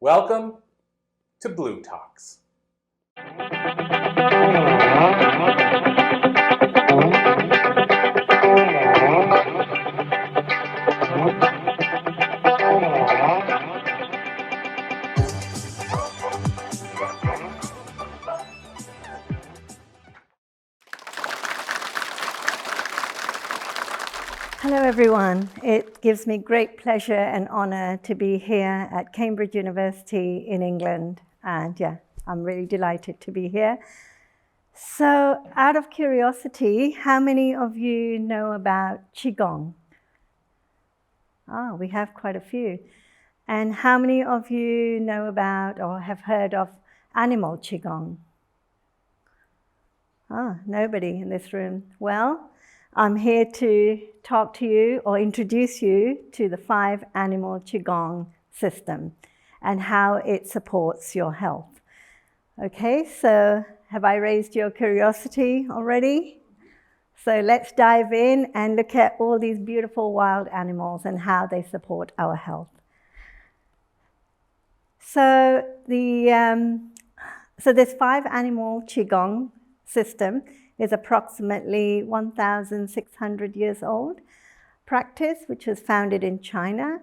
Welcome to Blue Talks. Hello everyone, it gives me great pleasure and honor to be here at Cambridge University in England, and I'm really delighted to be here. So out of curiosity, how many of you know about Qigong? We have quite a few. And how many of you know about or have heard of animal Qigong? Nobody in this room. Well, I'm here to talk to you or introduce you to the 5 animal Qigong system and how it supports your health. Okay, so have I raised your curiosity already? So let's dive in and look at all these beautiful wild animals and how they support our health. So this 5 animal Qigong system is approximately 1,600 years old practice, which was founded in China.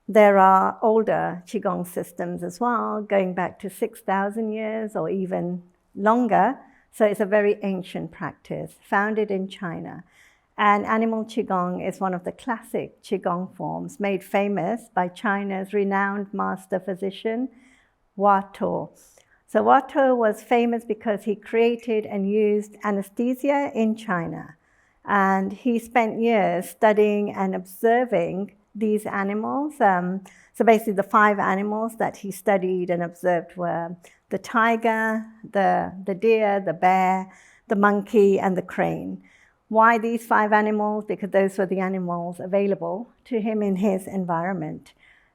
There are older Qigong systems as well, going back to 6,000 years or even longer. So it's a very ancient practice, founded in China. And animal Qigong is one of the classic Qigong forms made famous by China's renowned master physician, wove. So wove was famous because he created and used anesthesia in China. And he spent years studying and observing these animals. So basically the 5 animals that he studied and observed were the tiger, the deer, the bear, the monkey, and the crane. Why these 5 animals? Because those were the animals available to him in his environment.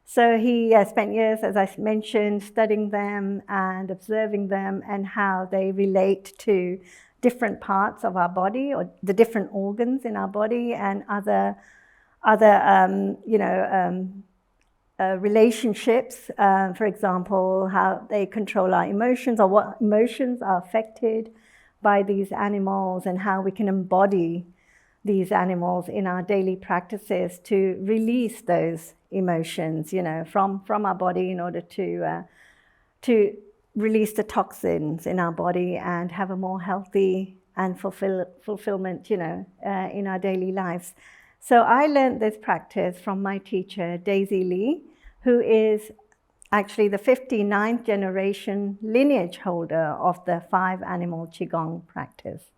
So he spent years, as I mentioned, studying them and observing them and how they relate to different parts of our body or the different organs in our body and other relationships. For example, how they control our emotions or what emotions are affected by these animals and how we can embody these animals in our daily practices to release those emotions, from our body in order to release the toxins in our body and have a more healthy and fulfillment, in our daily lives. So I learned this practice from my teacher, Daisy Lee, who is actually the 59th generation lineage holder of the 5 animal Qigong practice.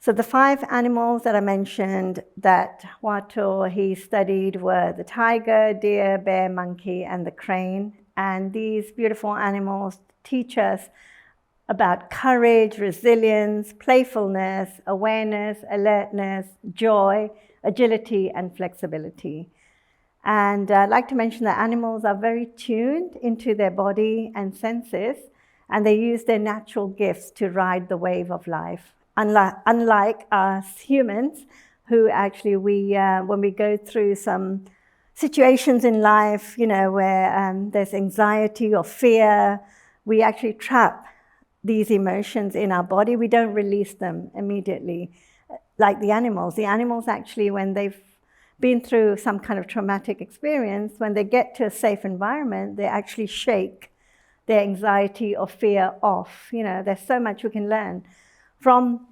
So the 5 animals that I mentioned that wove he studied were the tiger, deer, bear, monkey, and the crane. And these beautiful animals teach us about courage, resilience, playfulness, awareness, alertness, joy, agility, and flexibility. And I'd like to mention that animals are very tuned into their body and senses, and they use their natural gifts to ride the wave of life. Unlike us humans, who actually when we go through some situations in life, where there's anxiety or fear, we actually trap these emotions in our body. We don't release them immediately, like the animals. The animals actually, when they've been through some kind of traumatic experience, when they get to a safe environment, they actually shake their anxiety or fear off. There's so much we can learn from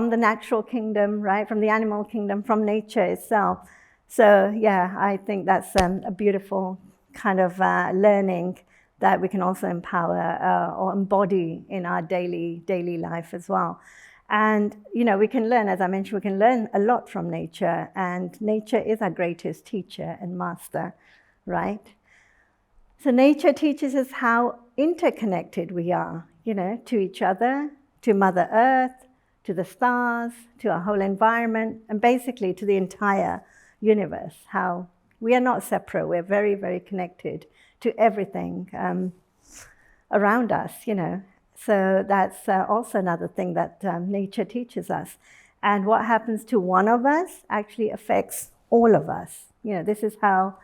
the natural kingdom, right? From the animal kingdom, from nature itself. So I think that's a beautiful kind of learning that we can also empower or embody in our daily life as well. And we can learn, as I mentioned, we can learn a lot from nature, and nature is our greatest teacher and master, right? So nature teaches us how interconnected we are, to each other, to Mother Earth, to the stars, to our whole environment, and basically to the entire universe, how we are not separate, we're very, very connected to everything around us, So that's also another thing that nature teaches us. And what happens to one of us actually affects all of us. This is how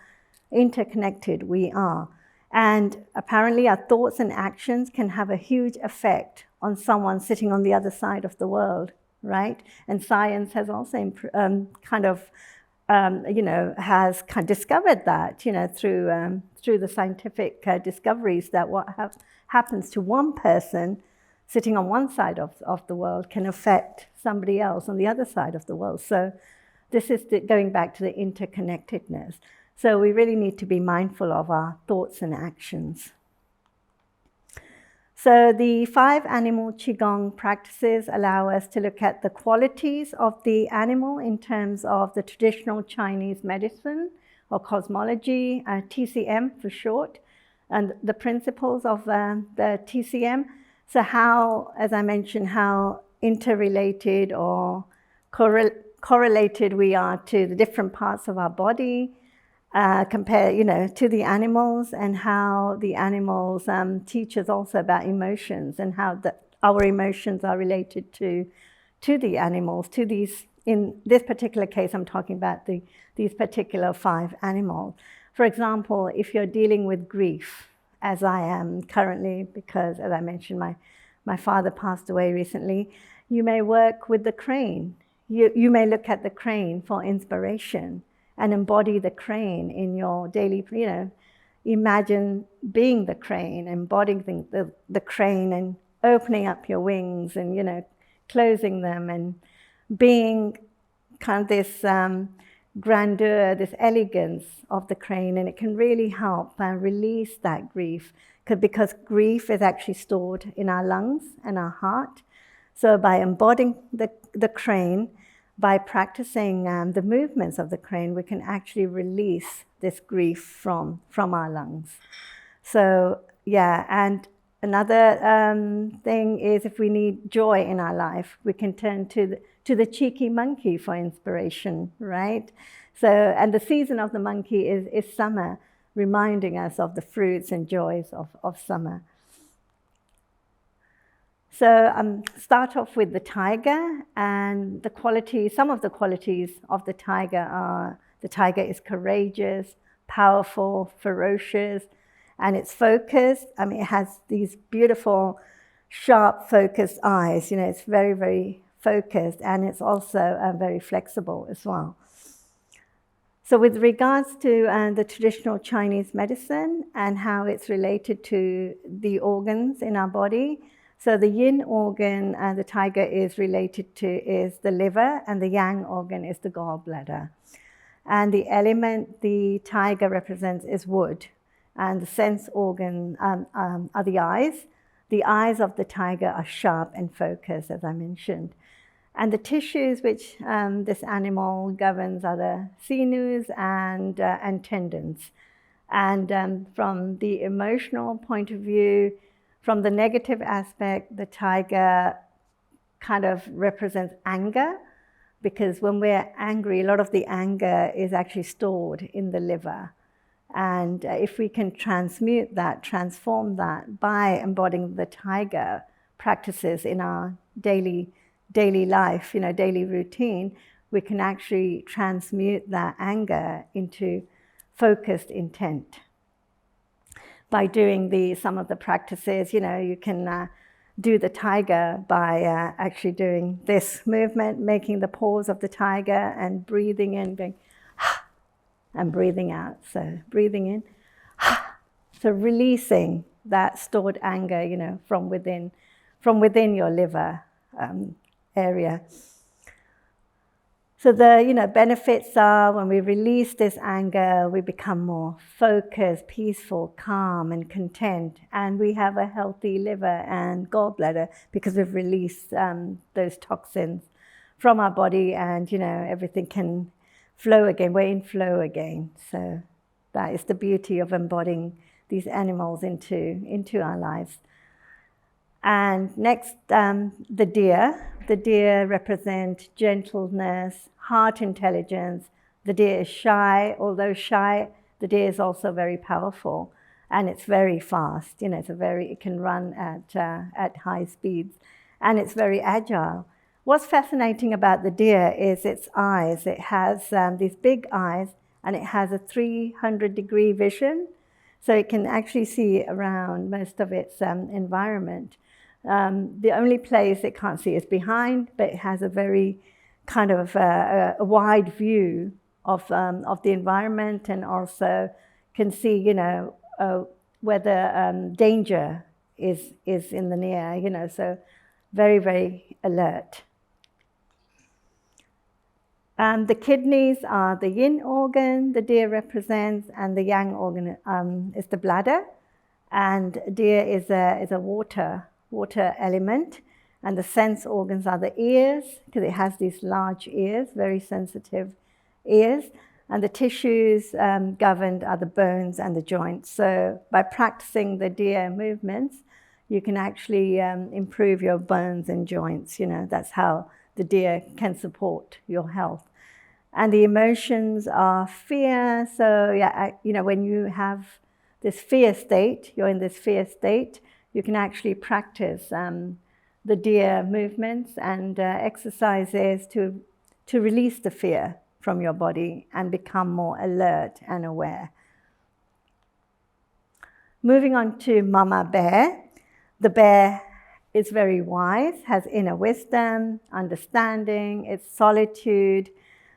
interconnected we are. And apparently our thoughts and actions can have a huge effect on someone sitting on the other side of the world, right? And science has also has discovered that, through the scientific discoveries, that what happens to one person sitting on one side of the world can affect somebody else on the other side of the world. So this is going back to the interconnectedness. So we really need to be mindful of our thoughts and actions. So the 5 animal Qigong practices allow us to look at the qualities of the animal in terms of the traditional Chinese medicine or cosmology, TCM for short, and the principles of the TCM. So how, as I mentioned, how interrelated or correlated we are to the different parts of our body, compared, to the animals, and how the animals teach us also about emotions and how our emotions are related to the animals, to these, in this particular case, I'm talking about these particular 5 animals. For example, if you're dealing with grief, as I am currently, because as I mentioned, my father passed away recently, you may work with the crane. You may look at the crane for inspiration and embody the crane in your daily, imagine being the crane, embodying the crane and opening up your wings and, closing them and being kind of this grandeur, this elegance of the crane. And it can really help release that grief because grief is actually stored in our lungs and our heart. So by embodying the crane, by practicing the movements of the crane, we can actually release this grief from our lungs. So yeah, and another thing is if we need joy in our life, we can turn to the cheeky monkey for inspiration, right? So, and the season of the monkey is summer, reminding us of the fruits and joys of summer. So start off with the tiger, and some of the qualities of the tiger are, the tiger is courageous, powerful, ferocious, and it's focused. It has these beautiful, sharp, focused eyes. It's very, very focused, and it's also very flexible as well. So with regards to the traditional Chinese medicine and how it's related to the organs in our body, so the yin organ the tiger is related to is the liver, and the yang organ is the gallbladder. And the element the tiger represents is wood, and the sense organ are the eyes. The eyes of the tiger are sharp and focused, as I mentioned. And the tissues which this animal governs are the sinews and tendons. And from the emotional point of view, from the negative aspect, the tiger kind of represents anger, because when we're angry, a lot of the anger is actually stored in the liver. And if we can transmute that, transform that by embodying the tiger practices in our daily life, daily routine, we can actually transmute that anger into focused intent. By doing some of the practices, you can do the tiger by actually doing this movement, making the pause of the tiger and breathing in, going, and breathing out. So breathing in, so releasing that stored anger, from within your liver area. So the benefits are, when we release this anger, we become more focused, peaceful, calm, and content. And we have a healthy liver and gallbladder because we've released those toxins from our body, and everything can flow again. We're in flow again. So that is the beauty of embodying these animals into our lives. And next, the deer. The deer represent gentleness, heart intelligence. The deer is shy. Although shy, the deer is also very powerful, and it's very fast. It can run at high speeds, and it's very agile. What's fascinating about the deer is its eyes. It has these big eyes, and it has a 300-degree vision, so it can actually see around most of its environment. The only place it can't see is behind, but it has a very kind of a wide view of the environment, and also can see, whether danger is in the near, so very, very alert. The kidneys are the yin organ the deer represents, and the yang organ is the bladder. And deer is a water element, and the sense organs are the ears, because it has these large ears, very sensitive ears. And the tissues governed are the bones and the joints. So by practicing the deer movements, you can actually improve your bones and joints. That's how the deer can support your health. And the emotions are fear. So when you have this fear state, you're in this fear state, you can actually practice the deer movements and exercises to release the fear from your body and become more alert and aware. Moving on to Mama Bear. The bear is very wise, has inner wisdom, understanding, it's solitude.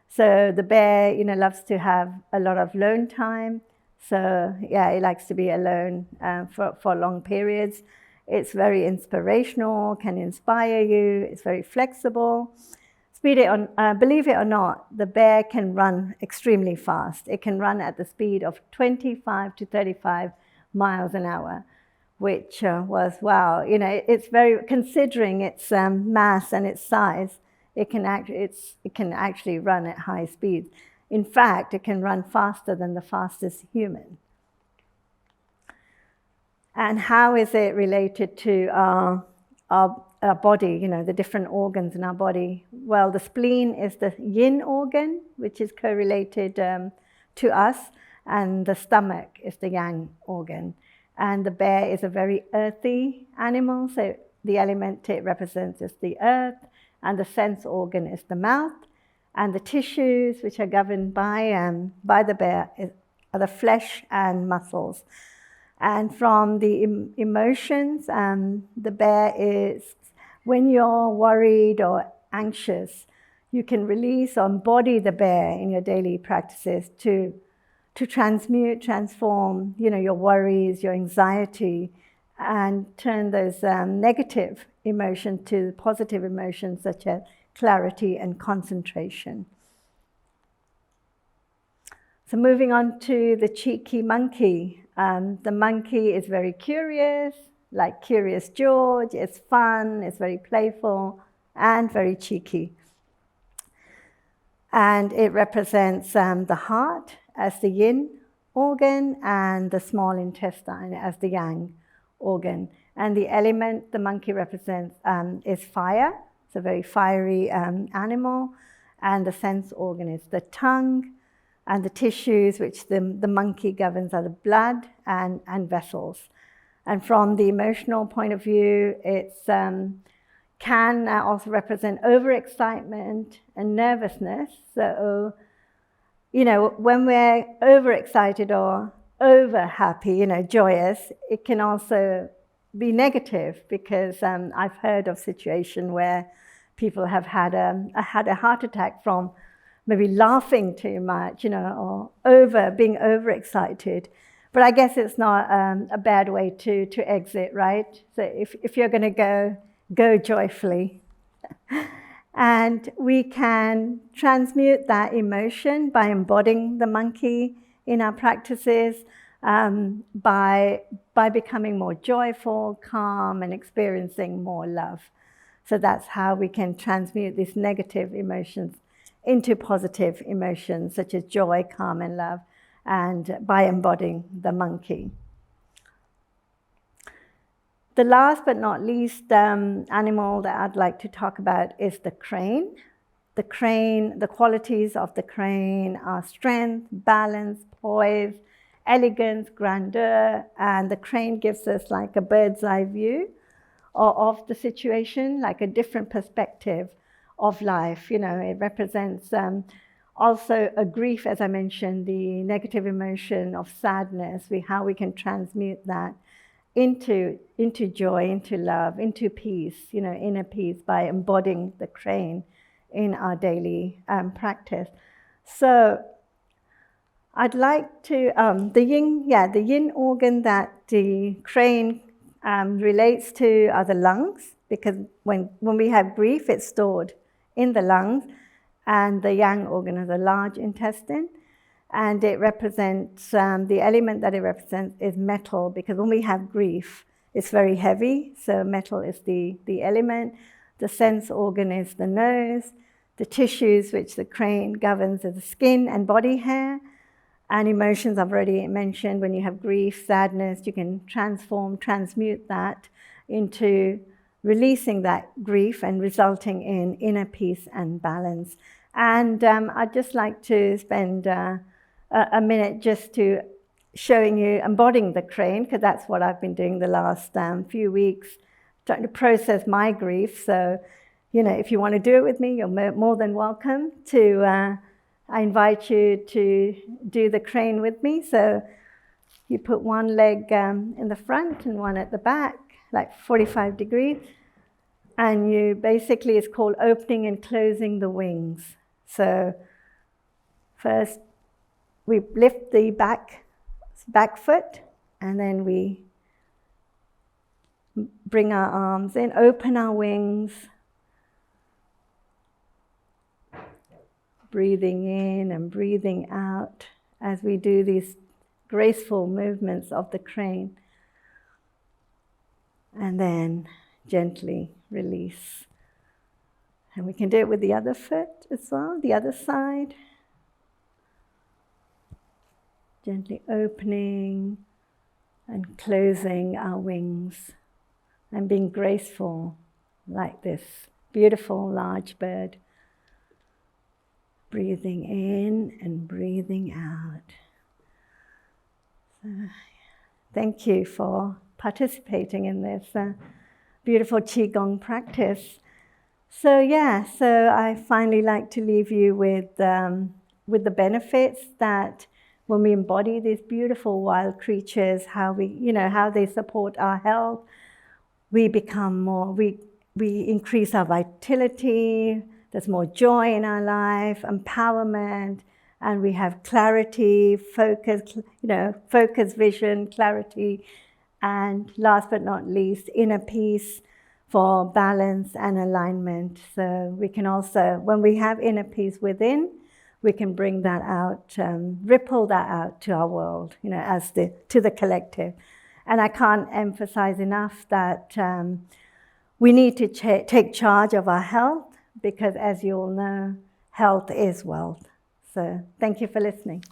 So the bear, loves to have a lot of alone time. So it likes to be alone for long periods. It's very inspirational, can inspire you. It's very flexible. Believe it or not, the bear can run extremely fast. It can run at the speed of 25 to 35 miles an hour, which was wow. It's very, considering its mass and its size, it can actually run at high speeds. In fact, it can run faster than the fastest human. And how is it related to our body, the different organs in our body? Well, the spleen is the yin organ, which is correlated to us, and the stomach is the yang organ. And the bear is a very earthy animal, so the element it represents is the earth, and the sense organ is the mouth, and the tissues which are governed by the bear are the flesh and muscles. And from the emotions, the bear is, when you're worried or anxious, you can release or embody the bear in your daily practices to transform, your worries, your anxiety, and turn those negative emotions to positive emotions such as clarity and concentration. So moving on to the cheeky monkey. The monkey is very curious, like Curious George. It's fun, it's very playful, and very cheeky. And it represents the heart as the yin organ and the small intestine as the yang organ. And the element the monkey represents is fire. It's a very fiery animal. And the sense organ is the tongue. And the tissues which the monkey governs are the blood and vessels. And from the emotional point of view, it can also represent overexcitement and nervousness. So, when we're overexcited or over happy, joyous, it can also be negative, because I've heard of situations where people have had a heart attack from maybe laughing too much, or being overexcited. But I guess it's not a bad way to exit, right? So if you're going to go joyfully. And we can transmute that emotion by embodying the monkey in our practices, by becoming more joyful, calm, and experiencing more love. So that's how we can transmute these negative emotions into positive emotions such as joy, calm, and love, and by embodying the monkey. The last but not least animal that I'd like to talk about is the crane. The crane, the qualities of the crane are strength, balance, poise, elegance, grandeur, and the crane gives us like a bird's eye view of the situation, like a different perspective of life. It represents Also, a grief, as I mentioned, the negative emotion of sadness, how we can transmute that into joy, into love, into peace, inner peace by embodying the crane in our daily practice. So I'd like to, the yin organ that the crane relates to are the lungs, because when we have grief, it's stored in the lungs. And the yang organ is a large intestine, and it represents, the element that it represents is metal, because when we have grief, it's very heavy, so metal is the element. The sense organ is the nose. The tissues which the crane governs are the skin and body hair. And emotions, I've already mentioned, when you have grief, sadness, you can transmute that into releasing that grief and resulting in inner peace and balance. And I'd just like to spend a minute just to showing you embodying the crane, because that's what I've been doing the last few weeks, trying to process my grief. So, if you want to do it with me, you're more than welcome to. I invite you to do the crane with me. So you put one leg in the front and one at the back, like 45 degrees. And you basically, it's called opening and closing the wings. So first we lift the back foot, and then we bring our arms in, open our wings, breathing in and breathing out as we do these graceful movements of the crane. And then gently release. And we can do it with the other foot as well, the other side. Gently opening and closing our wings and being graceful like this beautiful large bird. Breathing in and breathing out. So, thank you for participating in this beautiful Qigong practice. So I finally like to leave you with the benefits that when we embody these beautiful wild creatures, how they support our health, we become more, we increase our vitality. There's more joy in our life, empowerment, and we have clarity, focus, vision, clarity, and last but not least, inner peace for balance and alignment. So we can also, when we have inner peace within, we can bring that out, ripple that out to our world, to the collective. And I can't emphasize enough that we need to take charge of our health, because as you all know, health is wealth. So thank you for listening.